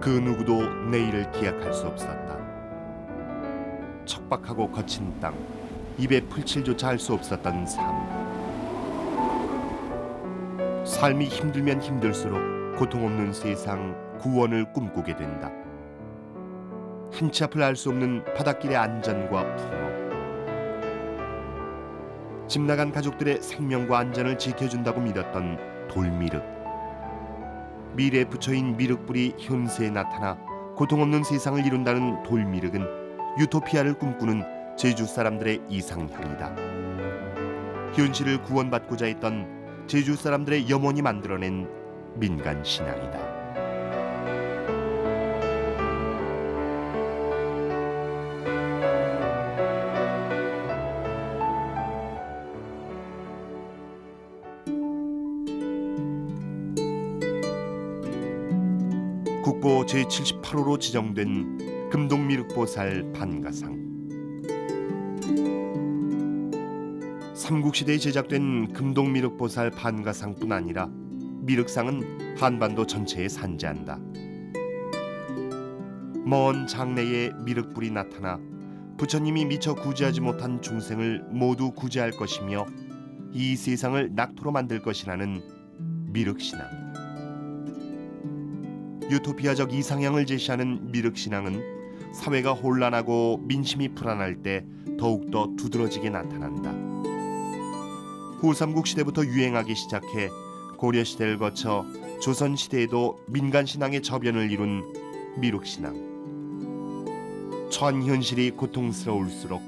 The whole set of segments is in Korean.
그 누구도 내일을 기약할 수 없었다. 척박하고 거친 땅, 입에 풀칠조차 할 수 없었던 삶. 삶이 힘들면 힘들수록 고통 없는 세상, 구원을 꿈꾸게 된다. 한치 앞을 알 수 없는 바닷길의 안전과 풍요. 집 나간 가족들의 생명과 안전을 지켜준다고 믿었던 돌미륵. 미래에 붙여인 미륵불이 현세에 나타나 고통 없는 세상을 이룬다는 돌미륵은 유토피아를 꿈꾸는 제주 사람들의 이상향이다. 현실을 구원받고자 했던 제주 사람들의 염원이 만들어낸 민간 신앙이다. 국보 제78호로 지정된 금동미륵보살 반가상. 삼국시대에 제작된 금동미륵보살 반가상뿐 아니라 미륵상은 한반도 전체에 산재한다. 먼 장래에 미륵불이 나타나 부처님이 미처 구제하지 못한 중생을 모두 구제할 것이며 이 세상을 낙토로 만들 것이라는 미륵신앙. 유토피아적 이상향을 제시하는 미륵신앙은 사회가 혼란하고 민심이 불안할 때 더욱더 두드러지게 나타난다. 후삼국 시대부터 유행하기 시작해 고려시대를 거쳐 조선시대에도 민간신앙의 저변을 이룬 미륵신앙. 처한 현실이 고통스러울수록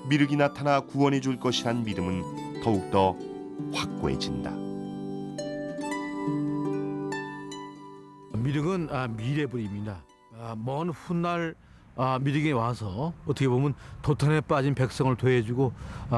미륵이 나타나 구원해 줄 것이란 믿음은 더욱더 확고해진다. 미륵은 미래불입니다. 먼 훗날 미륵에 와서 어떻게 보면 도탄에 빠진 백성을 도와주고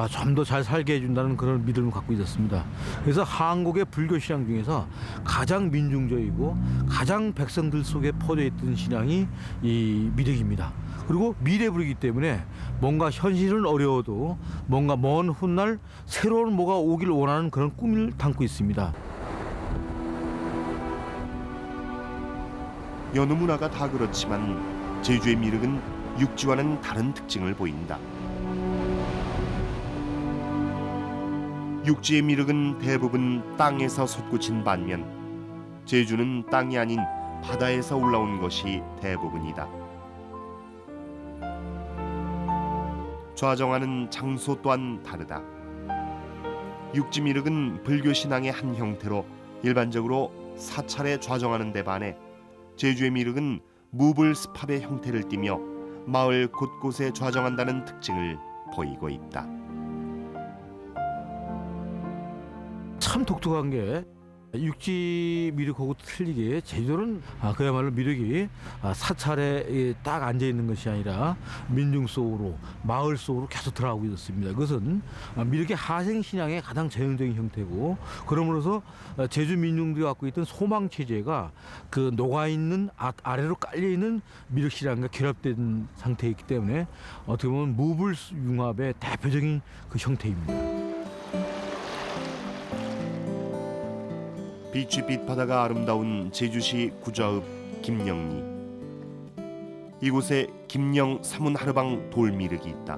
좀 더 잘 살게 해준다는 그런 믿음을 갖고 있었습니다. 그래서 한국의 불교 신앙 중에서 가장 민중적이고 가장 백성들 속에 퍼져 있던 신앙이 이 미륵입니다. 그리고 미래불이기 때문에 뭔가 현실은 어려워도 뭔가 먼 훗날 새로운 뭐가 오길 원하는 그런 꿈을 담고 있습니다. 여느 문화가 다 그렇지만 제주의 미륵은 육지와는 다른 특징을 보인다. 육지의 미륵은 대부분 땅에서 솟구친 반면 제주는 땅이 아닌 바다에서 올라온 것이 대부분이다. 좌정하는 장소 또한 다르다. 육지 미륵은 불교 신앙의 한 형태로 일반적으로 사찰에 좌정하는 데 반해 제주의 미륵은 무불스팝의 형태를 띠며 마을 곳곳에 좌정한다는 특징을 보이고 있다. 참 독특한 게 육지 미륵하고 틀리게 제주도는 그야말로 미륵이 사찰에 딱 앉아 있는 것이 아니라 민중 속으로 마을 속으로 계속 들어가고 있었습니다. 그것은 미륵의 하생 신앙의 가장 전형적인 형태고, 그러므로서 제주 민중들이 갖고 있던 소망 체제가 그 녹아 있는 아래로 깔려 있는 미륵 신앙과 결합된 상태이기 때문에 어떻게 보면 무불융합의 대표적인 그 형태입니다. 빛빛 바다가 아름다운 제주시 구좌읍 김영리. 이곳에 김영 사문하르방 돌미륵이 있다.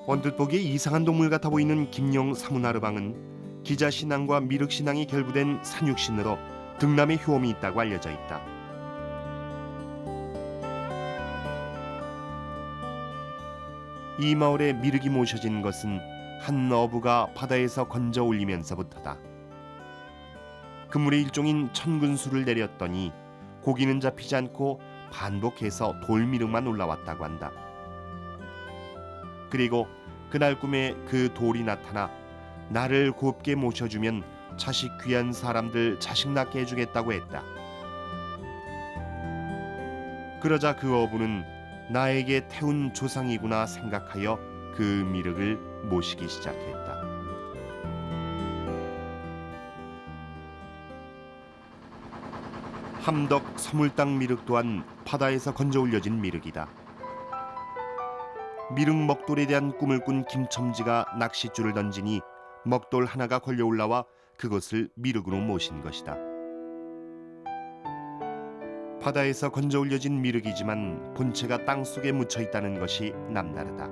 언뜻 보기에 이상한 동물 같아 보이는 김영 사문하르방은 기자신앙과 미륵신앙이 결부된 산육신으로 등남의 효험이 있다고 알려져 있다. 이 마을에 미륵이 모셔진 것은 한 어부가 바다에서 건져 올리면서부터다. 그물의 일종인 천근수를 내렸더니 고기는 잡히지 않고 반복해서 돌미륵만 올라왔다고 한다. 그리고 그날 꿈에 그 돌이 나타나 나를 곱게 모셔주면 자식 귀한 사람들 자식 낳게 해주겠다고 했다. 그러자 그 어부는 나에게 태운 조상이구나 생각하여 그 미륵을 모시기 시작했다. 함덕 서물땅 미륵 또한 바다에서 건져 올려진 미륵이다. 미륵 먹돌에 대한 꿈을 꾼 김첨지가 낚싯줄을 던지니 먹돌 하나가 걸려 올라와 그것을 미륵으로 모신 것이다. 바다에서 건져 올려진 미륵이지만 본체가 땅속에 묻혀 있다는 것이 남다르다.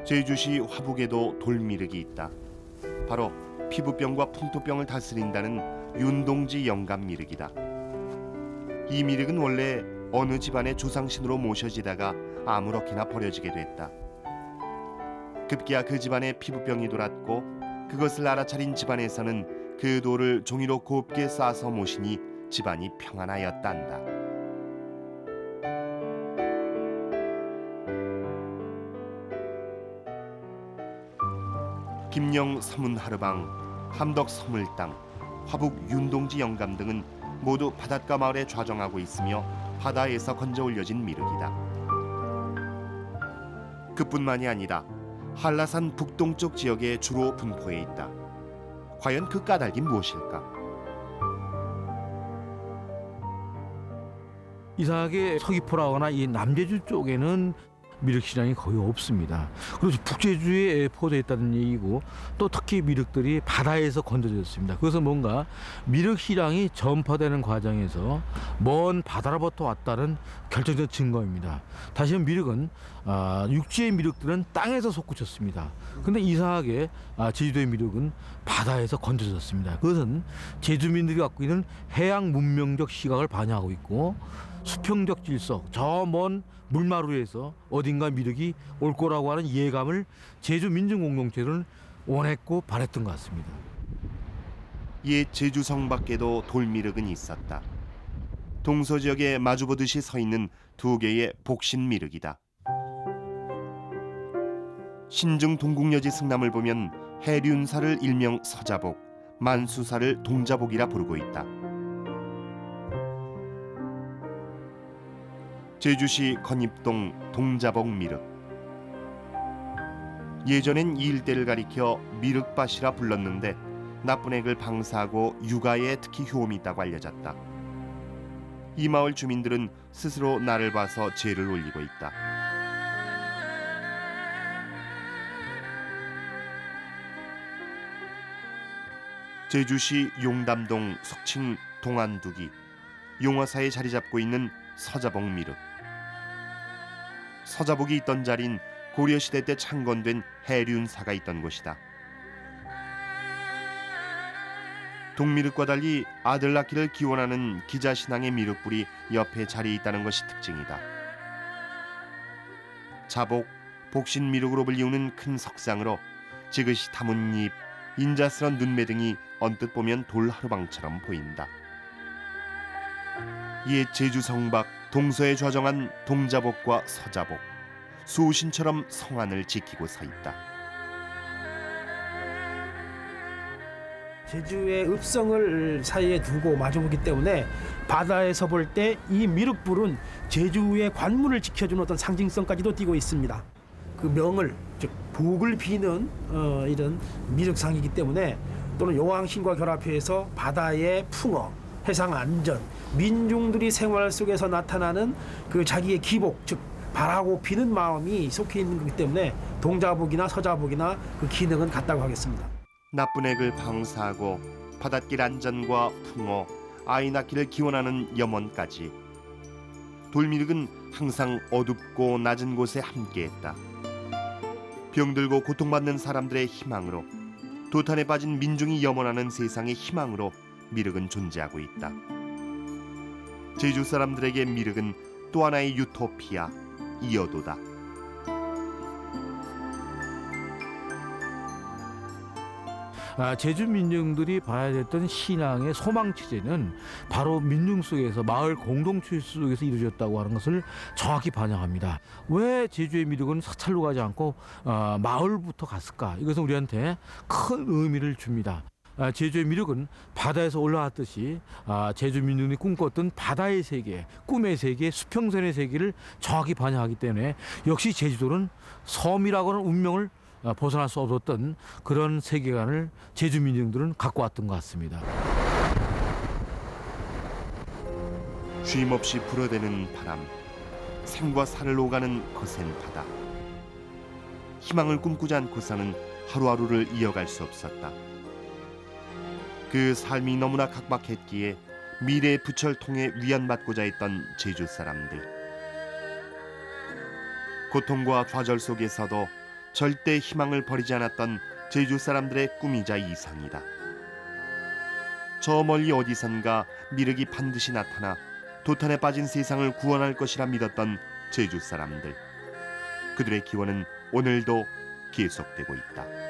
제주시 화북에도 돌미륵이 있다. 바로 피부병과 풍토병을 다스린다는 윤동지 영감미륵이다. 이 미륵은 원래 어느 집안의 조상신으로 모셔지다가 아무렇게나 버려지게 됐다. 급기야 그 집안에 피부병이 돌았고 그것을 알아차린 집안에서는 그 돌을 종이로 곱게 싸서 모시니 집안이 평안하였단다. 김영 서문하르방, 함덕 서물땅, 화북 윤동지 영감 등은 모두 바닷가 마을에 좌정하고 있으며 바다에서 건져 올려진 미륵이다. 그뿐만이 아니라 한라산 북동쪽 지역에 주로 분포해 있다. 과연 그 까닭이 무엇일까? 이상하게 서귀포라거나 이 남제주 쪽에는 미륵 시장이 거의 없습니다. 그래서 북제주에 포대해 있다는 얘기고 또 특히 미륵들이 바다에서 건져졌습니다. 그래서 뭔가 미륵 시장이 전파되는 과정에서 먼 바다로부터 왔다는 결정적 증거입니다. 다시 한번 미륵은 육지의 미륵들은 땅에서 솟구쳤습니다. 근데 이상하게 제주도의 미륵은 바다에서 건져졌습니다. 그것은 제주민들이 갖고 있는 해양 문명적 시각을 반영하고 있고 수평적 질서, 저 먼 물마루에서 어딘가 미륵이 올 거라고 하는 예감을 제주 민중 공동체는 원했고 바랬던 것 같습니다. 옛 제주성 밖에도 돌미륵은 있었다. 동서 지역에 마주보듯이 서 있는 두 개의 복신 미륵이다. 신증 동국여지 승남을 보면 해륜사를 일명 서자복, 만수사를 동자복이라 부르고 있다. 제주시 건입동 동자복 미륵. 예전엔 이 일대를 가리켜 미륵밭이라 불렀는데 나쁜 액을 방사하고 육아에 특히 효험이 있다고 알려졌다. 이 마을 주민들은 스스로 나를 봐서 제를 올리고 있다. 제주시 용담동 속칭 동안두기, 용화사에 자리 잡고 있는 서자복 미륵. 서자복이 있던 자리는 고려시대 때 창건된 해륜사가 있던 곳이다. 동미륵과 달리 아들 낳기를 기원하는 기자신앙의 미륵불이 옆에 자리에 있다는 것이 특징이다. 자복, 복신 미륵으로 불리우는 큰 석상으로 지그시 담은 잎, 인자스런 눈매등이 언뜻 보면 돌하루방처럼 보인다. 옛 제주성 밖 동서에 좌정한 동자복과 서자복, 수신처럼 성안을 지키고 서 있다. 제주의 읍성을 사이에 두고 마주보기 때문에 바다에서 볼 때 이 미륵불은 제주의 관문을 지켜주는 어떤 상징성까지도 띠고 있습니다. 그 명을, 즉 복을 비는 이런 미륵상이기 때문에 또는 용왕신과 결합해서 바다의 풍어, 해상 안전, 민중들이 생활 속에서 나타나는 그 자기의 기복, 즉 바라고 비는 마음이 속해 있는 거기 때문에 동자복이나 서자복이나 그 기능은 같다고 하겠습니다. 나쁜 액을 방사하고 바닷길 안전과 풍어, 아이 낳기를 기원하는 염원까지. 돌미륵은 항상 어둡고 낮은 곳에 함께했다. 병들고 고통받는 사람들의 희망으로, 도탄에 빠진 민중이 염원하는 세상의 희망으로 미륵은 존재하고 있다. 제주 사람들에게 미륵은 또 하나의 유토피아, 이어도다. 제주 민중들이 봐야 됐던 신앙의 소망체제는 바로 민중 속에서 마을 공동체 속에서 이루어졌다고 하는 것을 정확히 반영합니다. 왜 제주의 미륵은 사찰로 가지 않고 마을부터 갔을까? 이것은 우리한테 큰 의미를 줍니다. 제주의 미륵은 바다에서 올라왔듯이 제주 민중이 꿈꿨던 바다의 세계, 꿈의 세계, 수평선의 세계를 정확히 반영하기 때문에 역시 제주도는 섬이라고 하는 운명을 벗어날 수 없었던 그런 세계관을 제주 민중들은 갖고 왔던 것 같습니다. 쉼없이 불어대는 바람, 생과 사를 오가는 거센 바다. 희망을 꿈꾸지 않고서는 하루하루를 이어갈 수 없었다. 그 삶이 너무나 각박했기에 미래의 부철 통해 위안받고자 했던 제주 사람들. 고통과 좌절 속에서도 절대 희망을 버리지 않았던 제주 사람들의 꿈이자 이상이다. 저 멀리 어디선가 미륵이 반드시 나타나 도탄에 빠진 세상을 구원할 것이라 믿었던 제주 사람들. 그들의 기원은 오늘도 계속되고 있다.